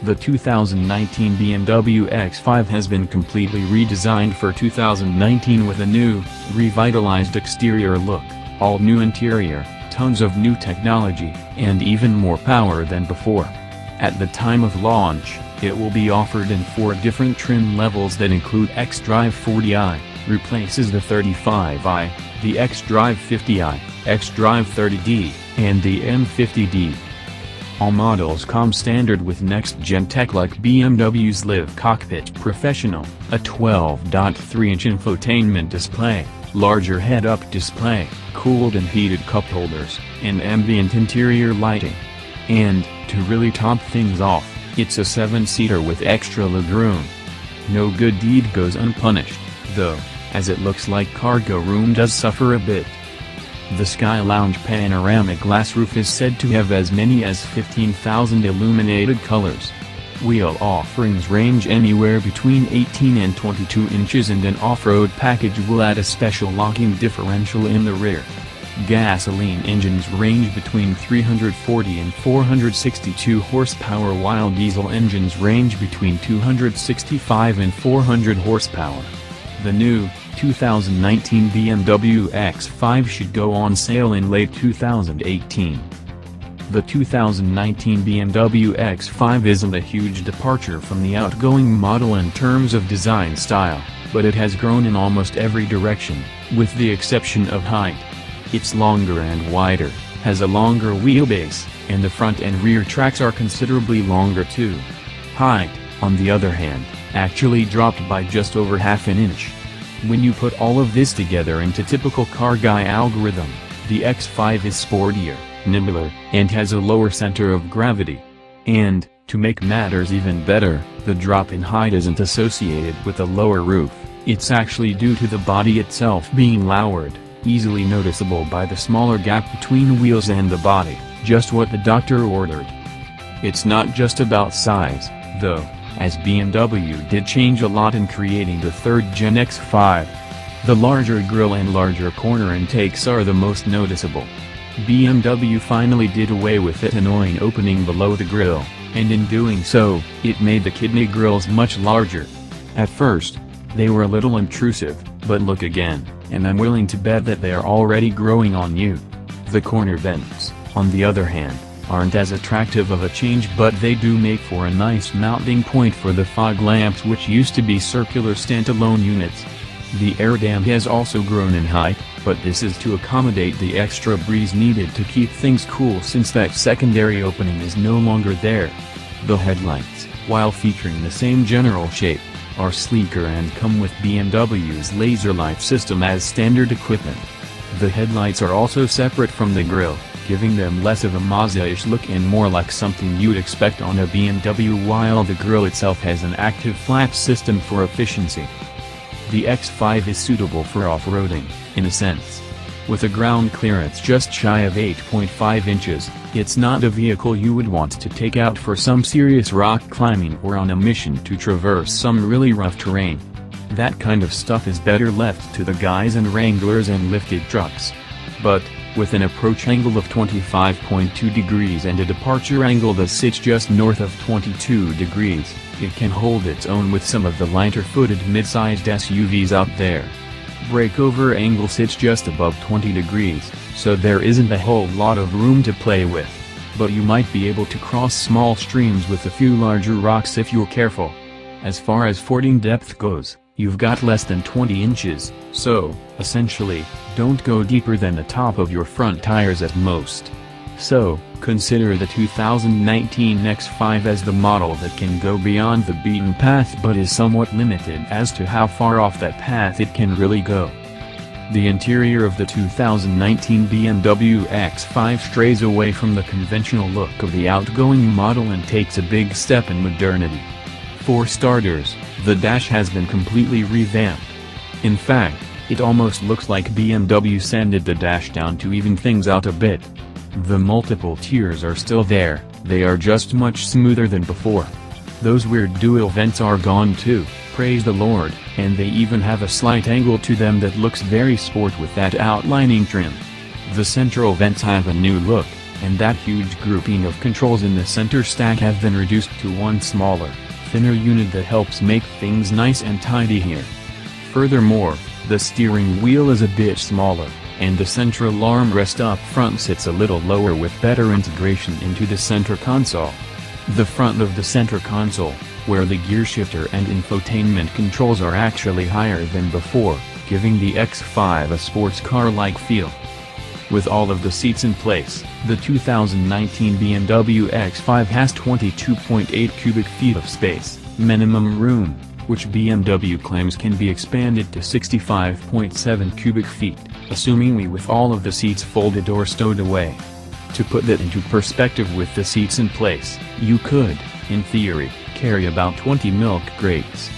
The 2019 BMW X5 has been completely redesigned for 2019 with a new, revitalized exterior look, all new interior, tons of new technology, and even more power than before. At the time of launch, it will be offered in 4 different trim levels that include xDrive 40i, replaces the 35i, the xDrive 50i, xDrive 30d, and the M50d. All models come standard with next-gen tech like BMW's Live Cockpit Professional, a 12.3-inch infotainment display, larger head-up display, cooled and heated cup holders, and ambient interior lighting. And, to really top things off, it's a 7-seater with extra legroom. No good deed goes unpunished, though, as it looks like cargo room does suffer a bit. The SkyLounge panoramic glass roof is said to have as many as 15,000 illuminated colors. Wheel offerings range anywhere between 18 and 22 inches, and an off-road package will add a special locking differential in the rear. Gasoline engines range between 340 and 462 horsepower, while diesel engines range between 265 and 400 horsepower. The new 2019 BMW X5 should go on sale in late 2018. The 2019 BMW X5 isn't a huge departure from the outgoing model in terms of design style, but it has grown in almost every direction, with the exception of height. It's longer and wider, has a longer wheelbase, and the front and rear tracks are considerably longer too. Height, on the other hand, actually dropped by just over half an inch. When you put all of this together into typical car guy algorithm, the X5 is sportier, nimbler, and has a lower center of gravity. And, to make matters even better, the drop in height isn't associated with a lower roof, it's actually due to the body itself being lowered, easily noticeable by the smaller gap between wheels and the body, just what the doctor ordered. It's not just about size, though, as BMW did change a lot in creating the 3rd Gen X5. The larger grille and larger corner intakes are the most noticeable. BMW finally did away with that annoying opening below the grille, and in doing so, it made the kidney grills much larger. At first, they were a little intrusive, but look again, and I'm willing to bet that they are already growing on you. The corner vents, on the other hand, aren't as attractive of a change, but they do make for a nice mounting point for the fog lamps, which used to be circular standalone units. The air dam has also grown in height, but this is to accommodate the extra breeze needed to keep things cool since that secondary opening is no longer there. The headlights, while featuring the same general shape, are sleeker and come with BMW's laser light system as standard equipment. The headlights are also separate from the grille, giving them less of a Mazda-ish look and more like something you'd expect on a BMW, while the grille itself has an active flap system for efficiency. The X5 is suitable for off-roading, in a sense. With a ground clearance just shy of 8.5 inches, it's not a vehicle you would want to take out for some serious rock climbing or on a mission to traverse some really rough terrain. That kind of stuff is better left to the guys in Wranglers and lifted trucks. But, with an approach angle of 25.2 degrees and a departure angle that sits just north of 22 degrees, it can hold its own with some of the lighter-footed mid-sized SUVs out there. Breakover angle sits just above 20 degrees, so there isn't a whole lot of room to play with. But you might be able to cross small streams with a few larger rocks if you're careful. As far as fording depth goes, you've got less than 20 inches, so, essentially, don't go deeper than the top of your front tires at most. So, consider the 2019 X5 as the model that can go beyond the beaten path but is somewhat limited as to how far off that path it can really go. The interior of the 2019 BMW X5 strays away from the conventional look of the outgoing model and takes a big step in modernity. For starters, the dash has been completely revamped. In fact, it almost looks like BMW sanded the dash down to even things out a bit. The multiple tiers are still there, they are just much smoother than before. Those weird dual vents are gone too, praise the Lord, and they even have a slight angle to them that looks very sport with that outlining trim. The central vents have a new look, and that huge grouping of controls in the center stack have been reduced to one smaller, thinner unit that helps make things nice and tidy here. Furthermore, the steering wheel is a bit smaller, and the central armrest up front sits a little lower with better integration into the center console. The front of the center console, where the gear shifter and infotainment controls are actually higher than before, giving the X5 a sports car-like feel. With all of the seats in place, the 2019 BMW X5 has 22.8 cubic feet of space, minimum room, which BMW claims can be expanded to 65.7 cubic feet, assuming with all of the seats folded or stowed away. To put that into perspective, with the seats in place, you could, in theory, carry about 20 milk crates.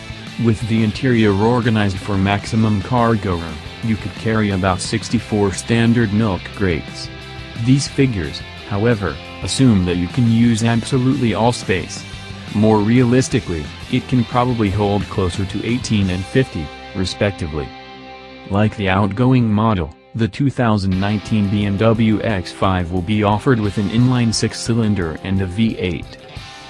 With the interior organized for maximum cargo room, you could carry about 64 standard milk crates. These figures, however, assume that you can use absolutely all space. More realistically, it can probably hold closer to 18 and 50, respectively. Like the outgoing model, the 2019 BMW X5 will be offered with an inline 6-cylinder and a V8.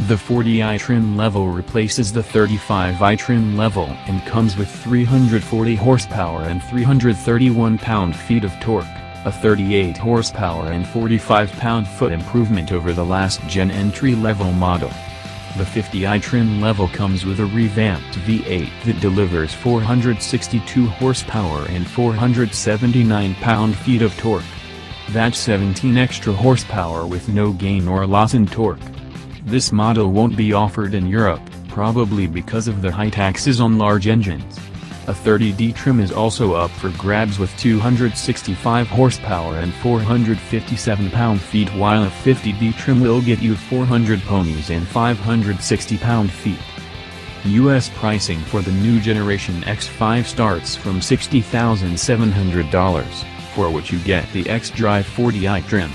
The 40i trim level replaces the 35i trim level and comes with 340 horsepower and 331 pound-feet of torque, a 38 horsepower and 45 pound-foot improvement over the last-gen entry-level model. The 50i trim level comes with a revamped V8 that delivers 462 horsepower and 479 pound-feet of torque. That's 17 extra horsepower with no gain or loss in torque. This model won't be offered in Europe, probably because of the high taxes on large engines. A 30D trim is also up for grabs with 265 horsepower and 457 pound-feet, while a 50D trim will get you 400 ponies and 560 pound-feet. US pricing for the new generation X5 starts from $60,700, for which you get the X-Drive 40i trim.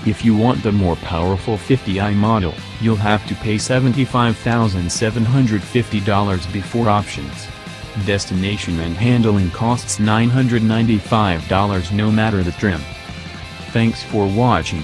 If you want the more powerful 50i model, you'll have to pay $75,750 before options. Destination and handling costs $995 no matter the trim. Thanks for watching.